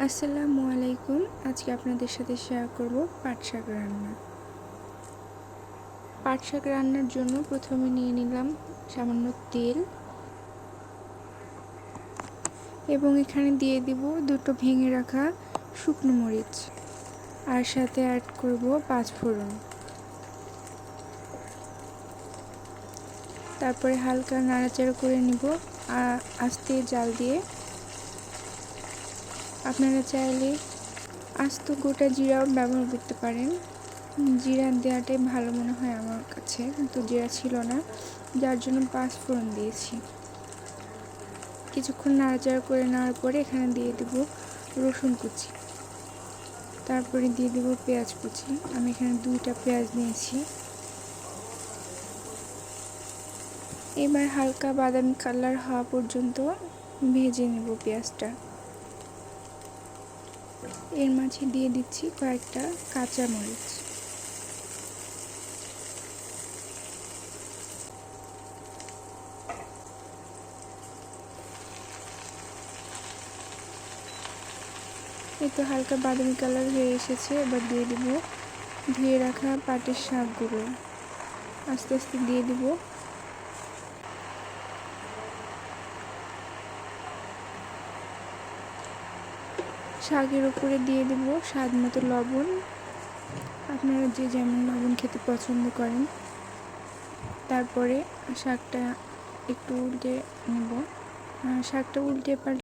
আসসালামু আলাইকুম। আজকে আপনাদের সাথে শেয়ার করব পাট শাক রান্না। পাট শাক রান্নার জন্য প্রথমে নিয়ে নিলাম সামান্য তেল এবং এখানে দিয়ে দিব দুটো ভেঙে রাখা শুকনো মরিচ, আর সাথে অ্যাড করব 5 ফোড়ন। তারপরে হালকা নাড়াচাড়া করে নিব আস্তে জাল দিয়ে। আপনারা চাইলে আস্ত গোটা জিরাও ব্যবহার করতে পারেন। জিরা দেওয়াটাই ভালো মনে হয় আমার কাছে, কিন্তু জিরা ছিল না, যার জন্য 5 ফোড়ন দিয়েছি। কিছুক্ষণ নাড়াচাড়া করে নেওয়ার পরে এখানে দিয়ে দেব রসুন কুচি, তারপরে দিয়ে দেব পেঁয়াজ কুচি। আমি এখানে 2টা পেঁয়াজ নিয়েছি। এবার হালকা বাদামি কালার হওয়া পর্যন্ত ভেজে নেব পেঁয়াজটা। এর মাঝে দিয়ে দিচ্ছি কয়েকটা কাঁচা মরিচ। এই তো হালকা বাদামি কালার হয়ে এসেছে। এবার দিয়ে দেব ধুয়ে রাখা পাটের শাকগুলো, আস্তে আস্তে দিয়ে দেব। শাকের উপরে দিয়ে দেব স্বাদ মতো লবণ। আপনারা যে যেমন লবণ খেতে পছন্দ করেন। তারপরে শাকটা একটু উল্টে নেব। শাকটা উল্টে পাল্টে